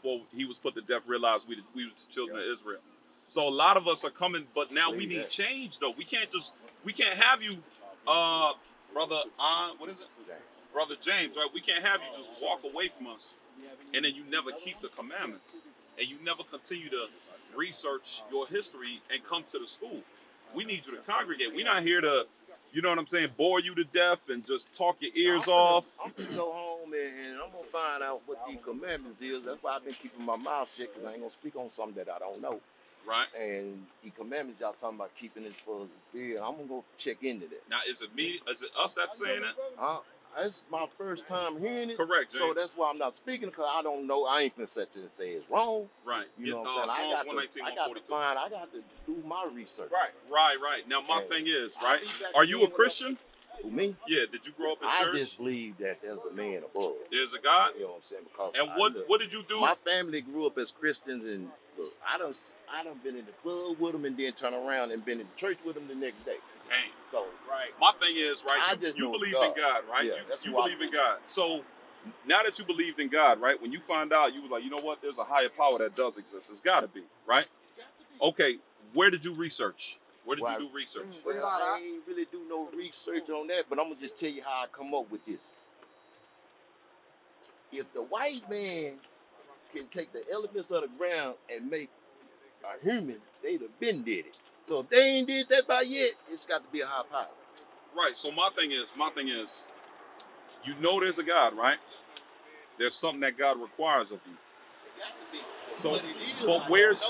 before he was put to death, realized we was the children of Israel. So a lot of us are coming, but now we need change, though. We can't have you, brother, what is it? Brother James, right? We can't have you just walk away from us, and then you never keep the commandments, and you never continue to research your history and come to the school. We need you to congregate. We're not here to, you know what I'm saying, bore you to death and just talk your ears off. I'm gonna go home and I'm gonna find out what these commandments is. That's why I've been keeping my mouth shut, because I ain't gonna speak on something that I don't know. Right. And the commandments y'all talking about keeping this for the year, I'm gonna go check into that. Now, is it me? Is it us that's saying it? It's my first time hearing it. Correct, James. So that's why I'm not speaking, because I don't know. I ain't finna sit there and say it's wrong. Right. You know what I'm saying? I got to do my research. Right. Now, my thing is, right? Are you a Christian? Who, me? Yeah. Did you grow up in church? I just believe that there's a man above. There's a God? You know what I'm saying? Because and what did you do? My family grew up as Christians, and look, I done been in the club with them and then turn around and been in the church with them the next day. Dang. So, my thing is, right, you believe in God, right? Yeah, you believe in God. So now that you believed in God, right, when you find out, you was like, you know what, there's a higher power that does exist. It's got to be, right? Okay, where did you research? Where did you do research? Well, I ain't really do no research on that, but I'm going to just tell you how I come up with this. If the white man can take the elements of the ground and make a human, they'd have been did it. So if they ain't did that by yet, it's got to be a high power. Right. So my thing is, you know there's a God, right? There's something that God requires of you. It got to be. So, but where's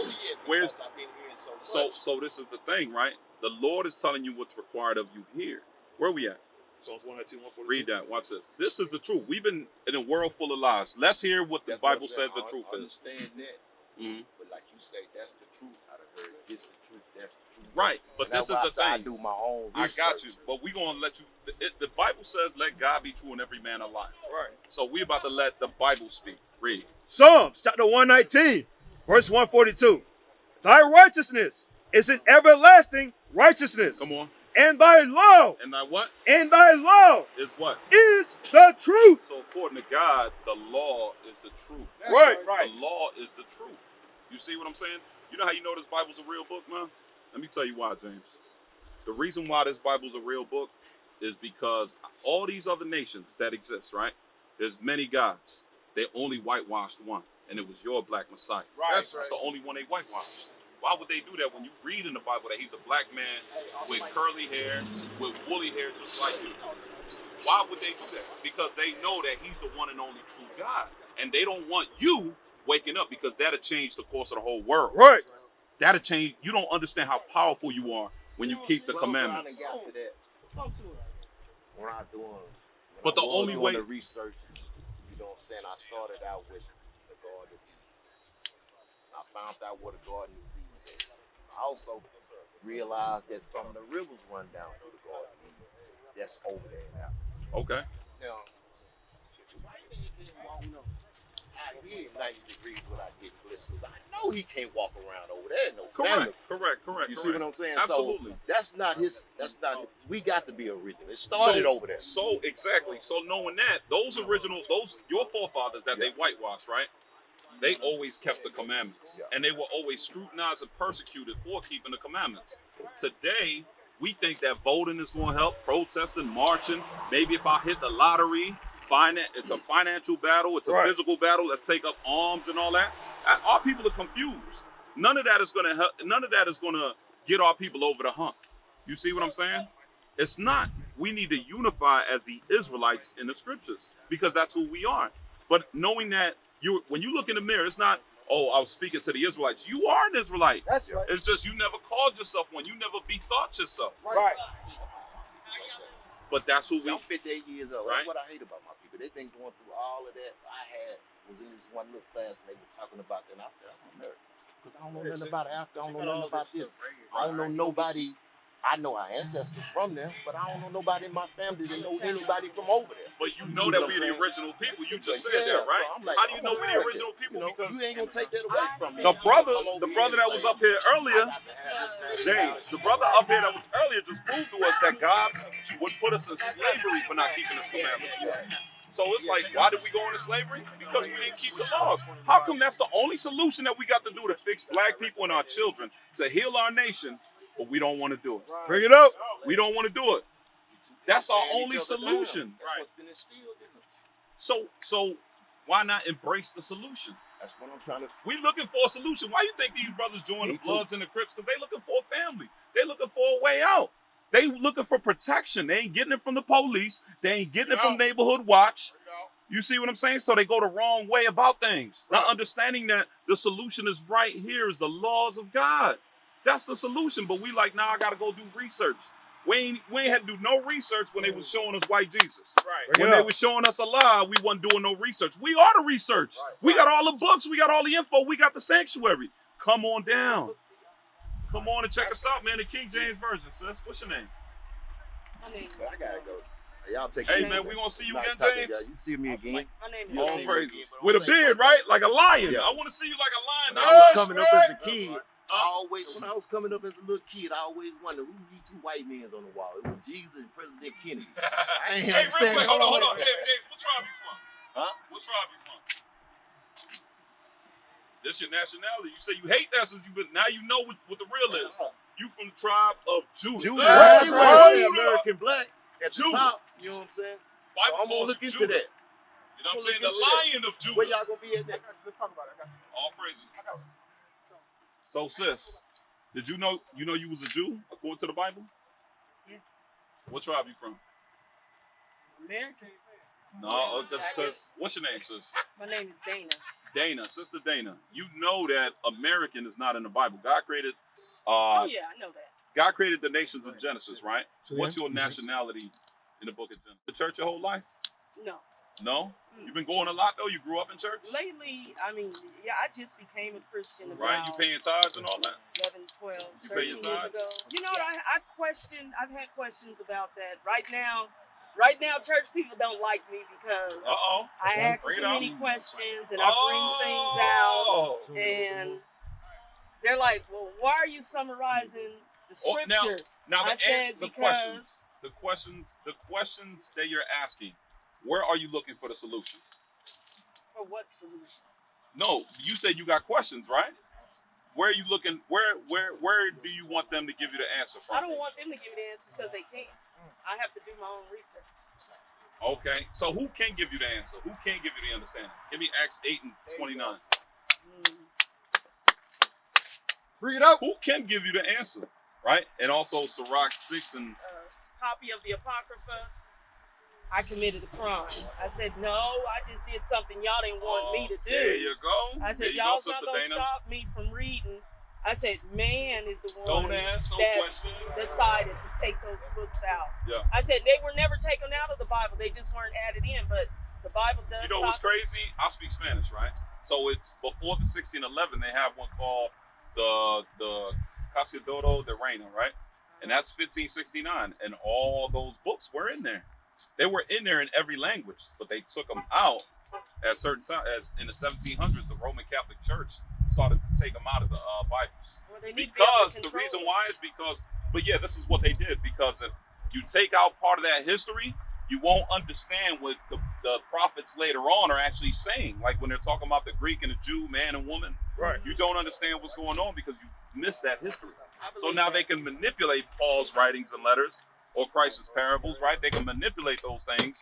so this is the thing, right? The Lord is telling you what's required of you here. Where are we at? Psalms 119, 142. Read that. Watch this. This is the truth. We've been in a world full of lies. Let's hear what the Bible says the truth is. I understand that. But like you say, that's the truth. I done heard this the truth, that's the truth. Right, but this is the thing. I do my own research. I got you, but we're going to let you, the Bible says, let God be true and every man a lie. Right. So we're about to let the Bible speak. Read. Psalms chapter 119, verse 142. Thy righteousness is an everlasting righteousness. Come on. And thy law. And thy what? And thy law. Is what? Is the truth. So according to God, the law is the truth. Right. The law is the truth. You see what I'm saying? You know how you know this Bible's a real book, man? Let me tell you why, James. The reason why this Bible's a real book is because all these other nations that exist, right? There's many gods. They only whitewashed one, and it was your black Messiah. Right. That's the only one they whitewashed. Why would they do that when you read in the Bible that he's a black man with curly hair, with woolly hair just like you? Why would they do that? Because they know that he's the one and only true God. And they don't want you waking up, because that'll change the course of the whole world. Right. That'll change. You don't understand how powerful you are when you keep the commandments. I got to that. When I doing, but the only way the research, you know what I'm saying, I started out with the Garden of Eden. I found out what a Garden of Eden is. I also realized that some of the rivers run down through the Garden of Eden. That's over there now. Okay. Now, out here 90 degrees without getting blisters, I know he can't walk around over there in no sandals. Correct. You see what I'm saying? Absolutely. So that's not his. We got to be original. It started over there. So exactly. So knowing that, those your forefathers that they whitewashed, right? They always kept the commandments, and they were always scrutinized and persecuted for keeping the commandments. Today, we think that voting is going to help, protesting, marching. Maybe if I hit the lottery, it's a financial battle, it's a physical battle. Let's take up arms and all that. Our people are confused. None of that is going to help. None of that is going to get our people over the hump. You see what I'm saying? It's not. We need to unify as the Israelites in the scriptures, because that's who we are. But knowing that when you look in the mirror, it's not, oh, I was speaking to the Israelites. You are an Israelite. That's right. It's just you never called yourself one. You never bethought yourself. Right. But that's who I'm 58 years old. Right? That's what I hate about my people. They've been going through all of that. I was in this one little class and they were talking about that, and I said, I'm a nerd. Because I don't know nothing about Africa. I don't know nothing about this. I don't know nobody. I know our ancestors from there, but I don't know nobody in my family that know anybody from over there. But you know that we're the original people. You just said that, right? So like, how do you know we're the original people? Because you ain't gonna take that away from me. The brother that was up here earlier, James, the brother up here that was earlier just proved to us that God would put us in slavery for not keeping his commandments. So it's like, why did we go into slavery? Because we didn't keep the laws. How come that's the only solution that we got to do to fix black people and our children, to heal our nation, but we don't want to do it? Bring it up. We don't want to do it. That's our Stand only each other down. solution. That's what's been instilled in us. So why not embrace the solution? That's what I'm trying to. We looking for a solution. Why you think these brothers join the Me too. Bloods and the Crips? Because they looking for a family. They looking for a way out. They looking for protection. They ain't getting it from the police. They ain't getting it from Neighborhood Watch. You see what I'm saying? So they go the wrong way about things. Not understanding that the solution is right here, is the laws of God. That's the solution. But we like, I gotta go do research. We ain't had to do no research when they was showing us white Jesus. Right. When they was showing us Allah, we wasn't doing no research. We are the research. We got all the books. We got all the info. We got the sanctuary. Come on down. Come on and check us out, man. The King James Version, sis. What's your name? My name is I gotta go. Y'all take Hey, it man, easy. we gonna see you Nice again, talking, James? guys. You see me again. My name is You'll All see me praises. again, but With a don't say beard, fuck right? Like a lion. Yeah. I want to see you like a lion. When I was Yes, coming up right. as a kid, when I was coming up as a little kid, I always wondered who these two white men on the wall. It was Jesus and President Kennedy. I ain't Hey, real understand. quick, hold on. James, what tribe you from? Huh? What tribe you from? This your nationality. You say you hate that since you, but now you know what the real is. You from the tribe of Judah. Judah. That's Right. right. Say American black at the Judah. top. You know what I'm saying? So Bible I'm gonna calls look you into Judah. that. You know what I'm I'm saying? gonna The look into Lion of Judah. Where y'all gonna be at next? Let's talk about it. All praises. So, sis, did you know you was a Jew according to the Bible? Yes. What tribe you from? American. No, because what's your name, sis? My name is Dana. Dana, Sister Dana. You know that American is not in the Bible. God created. Oh yeah, I know that. God created the nations in Genesis, right? So What's yeah, your nationality in the book of Genesis? The church your whole life? No. No? You've been going a lot though? You grew up in church? Lately, I mean, yeah, I just became a Christian about Right? You paying tithes and all that? 11, 12, You pay 13 your years tithes? ago. You know what? I've had questions about that. Right now, church people don't like me because Uh-oh. I ask Bring it too out. many questions and I bring things out, Oh. and they're like, "Well, why are you summarizing the Oh, scriptures?" Now I said the because questions that you're asking, where are you looking for the solution? for what solution? No, you said you got questions, right? Where are you looking? Where do you want them to give you the answer from? I don't want them to give me the answers because they can't. I have to do my own research. Okay, so who can give you the answer? Who can give you the understanding? Give me Acts 8 and 29. Bring it up. Who can give you the answer, right? And also Sirach 6 and Copy of the Apocrypha. I committed a crime. I said, no, I just did something y'all didn't want me to do. There you go. I said, There you go, y'all's Sister not going to Dana. stop me from reading. I said, man is the one Don't ask no that questions. decided to take those books out. Yeah. I said, they were never taken out of the Bible. They just weren't added in, but the Bible does You know what's stop. crazy? I speak Spanish, right? So it's before the 1611, they have one called the Casidoro de Reina, right? And that's 1569, and all those books were in there. They were in there in every language, but they took them out at certain times. As in the 1700s, the Roman Catholic Church started to take them out of the Bibles. Well, they need to be able Because to the control reason it. why is because, but yeah, this is what they did. Because if you take out part of that history, you won't understand what the prophets later on are actually saying. Like when they're talking about the Greek and the Jew, man and woman, Right. you don't understand what's going on because you missed that history. I So believe now that. they can manipulate Paul's writings and letters or Christ's parables, right? They can manipulate those things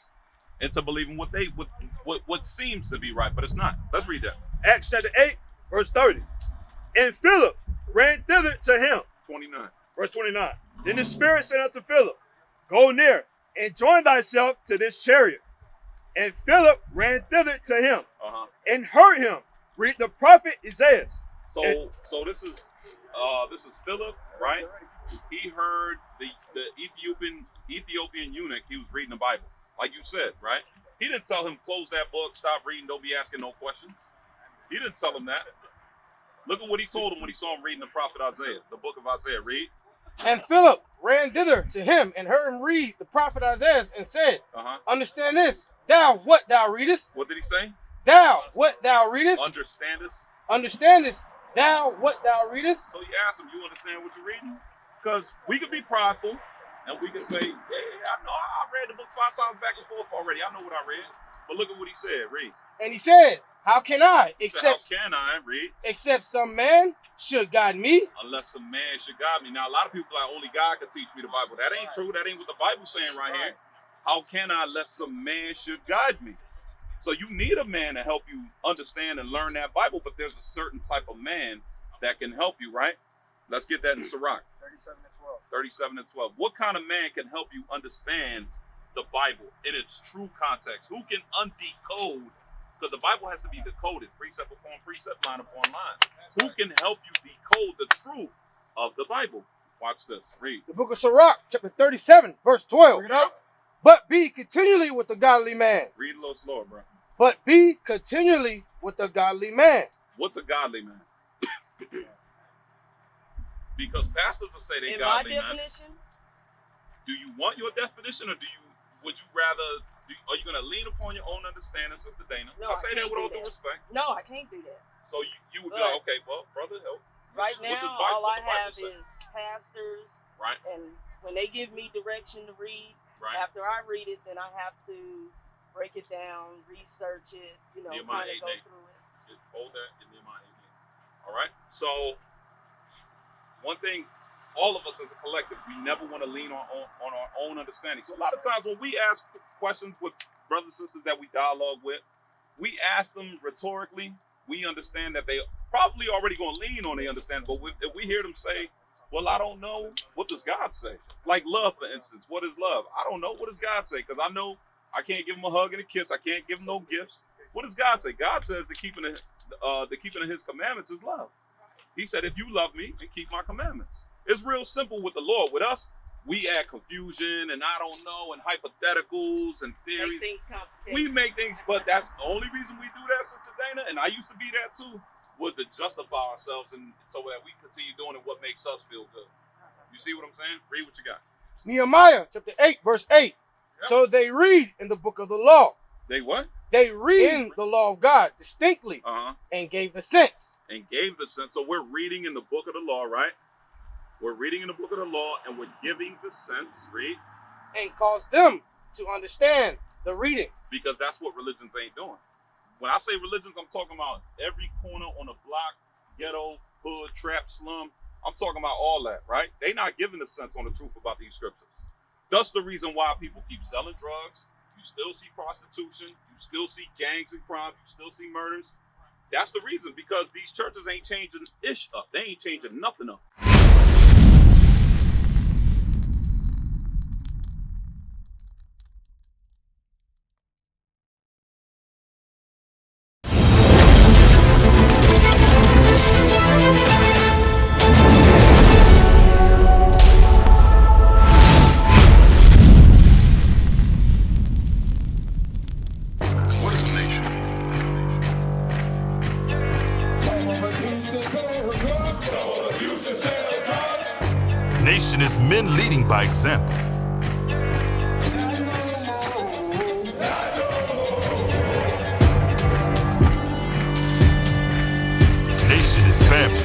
into believing what seems to be right, but it's not. Let's read that. Acts chapter 8, verse 30. And Philip ran thither to him. 29. Verse 29. Then the Spirit said unto Philip, go near and join thyself to this chariot. And Philip ran thither to him and heard him read the prophet Isaiah. So this is Philip, right? He heard the Ethiopian eunuch. He was reading the Bible, like you said, right? He didn't tell him close that book, stop reading, don't be asking no questions. He didn't tell him that. Look at what he told him when he saw him reading the prophet Isaiah, the book of Isaiah. Read. And Philip ran thither to him and heard him read the prophet Isaiah and said, understand this, thou what thou readest, What did he say? thou what thou readest, Understand this. thou what thou readest. So you ask him, you understand what you're reading? Because we could be prideful and we could say, hey, I know I've read the book 5 times back and forth already. I know what I read. But look at what he said. Read. And he said, how can I, except some man should guide me? Unless some man should guide me. Now, a lot of people are like, only God can teach me the Bible. That ain't true. That ain't what the Bible's saying right here. How can I unless some man should guide me? So you need a man to help you understand and learn that Bible, but there's a certain type of man that can help you, right? Let's get that in Sirach. 37 and 12. 37 and 12. What kind of man can help you understand the Bible in its true context? Who can undecode? Because the Bible has to be decoded, precept upon precept, line upon line. Who can help you decode the truth of the Bible? Watch this. Read. The book of Sirach, chapter 37, verse 12. Bring it up. But be continually with the godly man. Read a little slower, bro. But be continually with the godly man. What's a godly man? Because pastors will say they In godly my man. definition, Do you want your definition, or would you rather? Are you going to lean upon your own understanding, Sister Dana? No, I say I that can't with all do due that. respect. no, I can't do that. So you would be But like, okay, well, brother, help. Right What does now, Bible- all what I the Bible have say? is pastors, Right, and when they give me direction to read, right. after I read it, then I have to break it down, research it, Nehemiah kind of go 8:8. through it. Just hold that in Nehemiah 8. All right. So one thing, all of us as a collective, we never want to lean on our own understanding. So a lot of times when we ask questions with brothers and sisters that we dialogue with, we ask them rhetorically. We understand that they probably already going to lean on their understanding. But if we hear them say, well, I don't know, what does God say? Like love, for instance. What is love? I don't know. What does God say? Because I know I can't give him a hug and a kiss. I can't give him no gifts. What does God say? God says the keeping of his commandments is love. He said, if you love me, then keep my commandments. It's real simple with the Lord. With us, we add confusion and I don't know and hypotheticals and theories. Make things complicated. We make things, but that's the only reason we do that, Sister Dana, and I used to be that too, was to justify ourselves and so that we continue doing what makes us feel good. You see what I'm saying? Read what you got. Nehemiah chapter 8, verse 8. Yep. So they read in the book of the law. They what? They read in the law of God distinctly and gave the sense. And gave the sense. So we're reading in the book of the law, right? We're reading in the book of the law and we're giving the sense, read. And cause them to understand the reading. Because that's what religions ain't doing. When I say religions, I'm talking about every corner on the block, ghetto, hood, trap, slum. I'm talking about all that, right? They not giving the sense on the truth about these scriptures. That's the reason why people keep selling drugs. You still see prostitution. You still see gangs and crimes. You still see murders. That's the reason, because these churches ain't changing ish up. They ain't changing nothing up. Nation is men leading by example. Nation is family.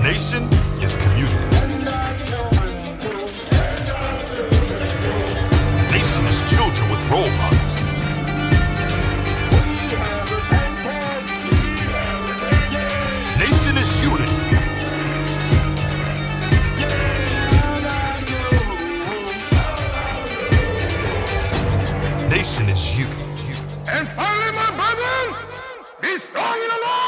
Nation is community. Nation is children with role models. Nation is unity. Nation is you. And finally, my brethren, be strong in the Lord.